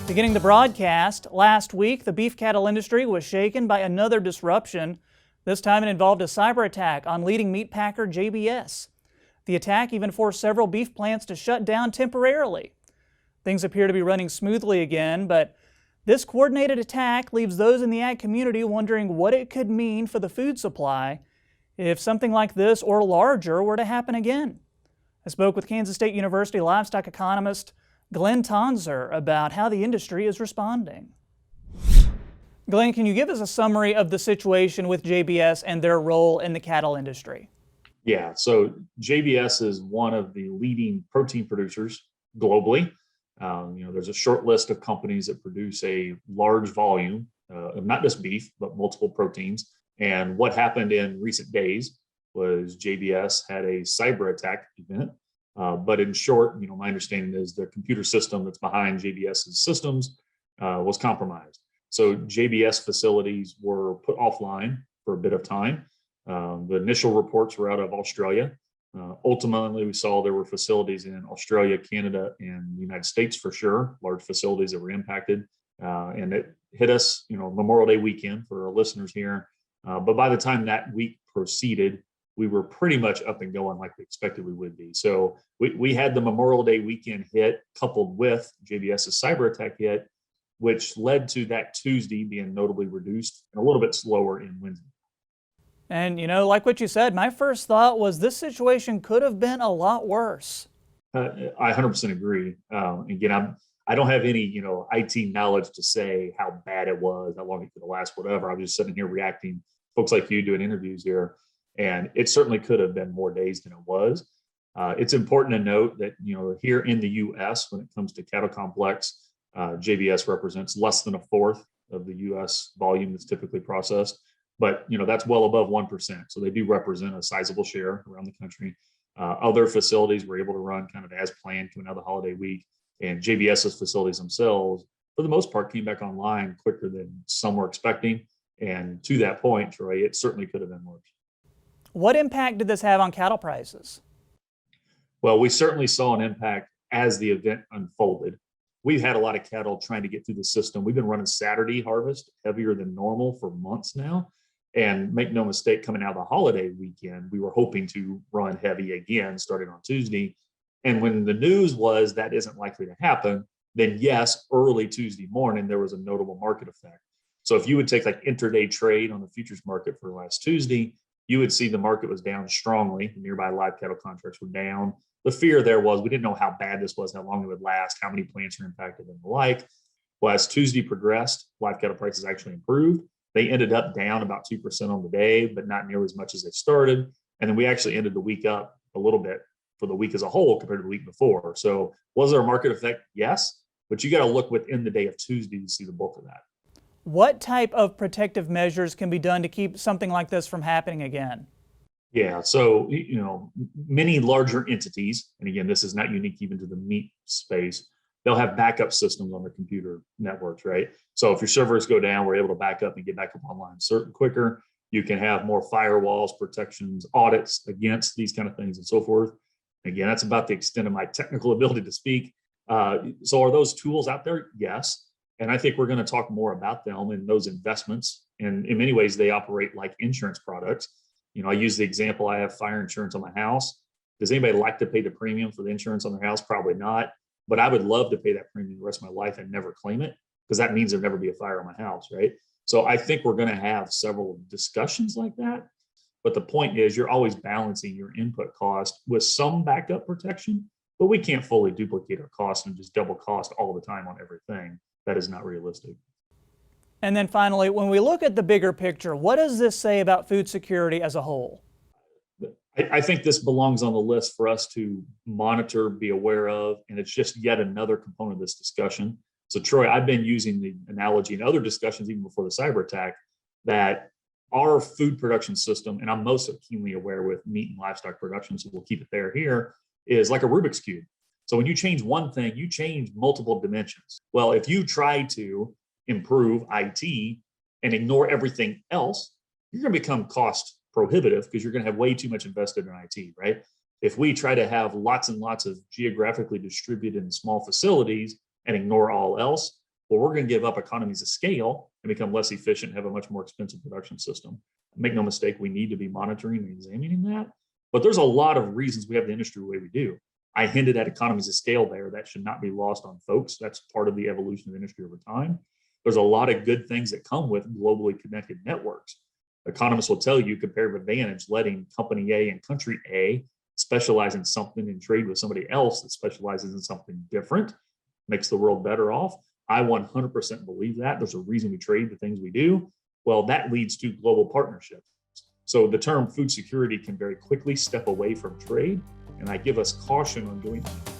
Beginning the broadcast, last week the beef cattle industry was shaken by another disruption. This time it involved a cyber attack on leading meatpacker JBS. The attack even forced several beef plants to shut down temporarily. Things appear to be running smoothly again, but this coordinated attack leaves those in the ag community wondering what it could mean for the food supply if something like this or larger were to happen again. I spoke with Kansas State University Livestock Economist Glynn Tonsor about how the industry is responding. Glynn, can you give us a summary of the situation with JBS and their role in the cattle industry? Yeah, so JBS is one of the leading protein producers globally. There's a short list of companies that produce a large volume of not just beef, but multiple proteins. And what happened in recent days was JBS had a cyber attack event. But in short, my understanding is the computer system that's behind JBS's systems was compromised. So JBS facilities were put offline for a bit of time. The initial reports were out of Australia. Ultimately, we saw there were facilities in Australia, Canada, and the United States for sure, large facilities that were impacted. And it hit us, Memorial Day weekend for our listeners here. But by the time that week proceeded, we were pretty much up and going like we expected we would be. So we had the Memorial Day weekend hit coupled with JBS's cyber attack hit, which led to that Tuesday being notably reduced and a little bit slower in Wednesday. And like what you said, my first thought was this situation could have been a lot worse. I 100% agree. Again, I don't have any, IT knowledge to say how bad it was, how long it could last, whatever. I'm just sitting here reacting, folks like you doing interviews here. And it certainly could have been more days than it was. It's important to note that, here in the U.S., when it comes to cattle complex, JBS represents less than a fourth of the U.S. volume that's typically processed. But, that's well above 1%. So they do represent a sizable share around the country. Other facilities were able to run kind of as planned coming out of the holiday week. And JBS's facilities themselves, for the most part, came back online quicker than some were expecting. And to that point, Troy, it certainly could have been worse. What impact did this have on cattle prices? Well, we certainly saw an impact as the event unfolded. We've had a lot of cattle trying to get through the system. We've been running Saturday harvest heavier than normal for months now. And make no mistake, coming out of the holiday weekend, we were hoping to run heavy again starting on Tuesday. And when the news was that isn't likely to happen, then yes, early Tuesday morning, there was a notable market effect. So if you would take like intraday trade on the futures market for last Tuesday, you would see the market was down strongly. Nearby live cattle contracts were down. The fear there was we didn't know how bad this was, how long it would last, how many plants are impacted and the like. Well, as Tuesday progressed, live cattle prices actually improved. They ended up down about 2% on the day, but not nearly as much as they started. And then we actually ended the week up a little bit for the week as a whole compared to the week before. So was there a market effect? Yes. But you got to look within the day of Tuesday to see the bulk of that. What type of protective measures can be done to keep something like this from happening again? Yeah, so, many larger entities, and again, this is not unique even to the meat space, they'll have backup systems on their computer networks, right? So if your servers go down, we're able to back up and get back up online certain quicker. You can have more firewalls, protections, audits against these kind of things and so forth. Again, that's about the extent of my technical ability to speak. So are those tools out there? Yes. And I think we're going to talk more about them and those investments. And in many ways, they operate like insurance products. I use the example, I have fire insurance on my house. Does anybody like to pay the premium for the insurance on their house? Probably not. But I would love to pay that premium the rest of my life and never claim it, because that means there'll never be a fire on my house, right? So I think we're going to have several discussions like that. But the point is, you're always balancing your input cost with some backup protection, but we can't fully duplicate our costs and just double cost all the time on everything. That is not realistic. And then finally, when we look at the bigger picture, what does this say about food security as a whole? I think this belongs on the list for us to monitor, be aware of, and it's just yet another component of this discussion. So Troy, I've been using the analogy in other discussions, even before the cyber attack, that our food production system, and I'm most keenly aware with meat and livestock production, so we'll keep it there here, is like a Rubik's Cube. So when you change one thing, you change multiple dimensions. Well, if you try to improve IT and ignore everything else, you're going to become cost prohibitive because you're going to have way too much invested in IT, right? If we try to have lots and lots of geographically distributed and small facilities and ignore all else, Well, we're going to give up economies of scale and become less efficient, have a much more expensive production system. Make no mistake, we need to be monitoring and examining that. But there's a lot of reasons we have the industry the way we do. I hinted at economies of scale there. That should not be lost on folks. That's part of the evolution of the industry over time. There's a lot of good things that come with globally connected networks. Economists will tell you comparative advantage, letting company A and country A specialize in something and trade with somebody else that specializes in something different, makes the world better off. I 100% believe that. There's a reason we trade the things we do. Well, that leads to global partnerships. So the term food security can very quickly step away from trade, and I give us caution on doing that.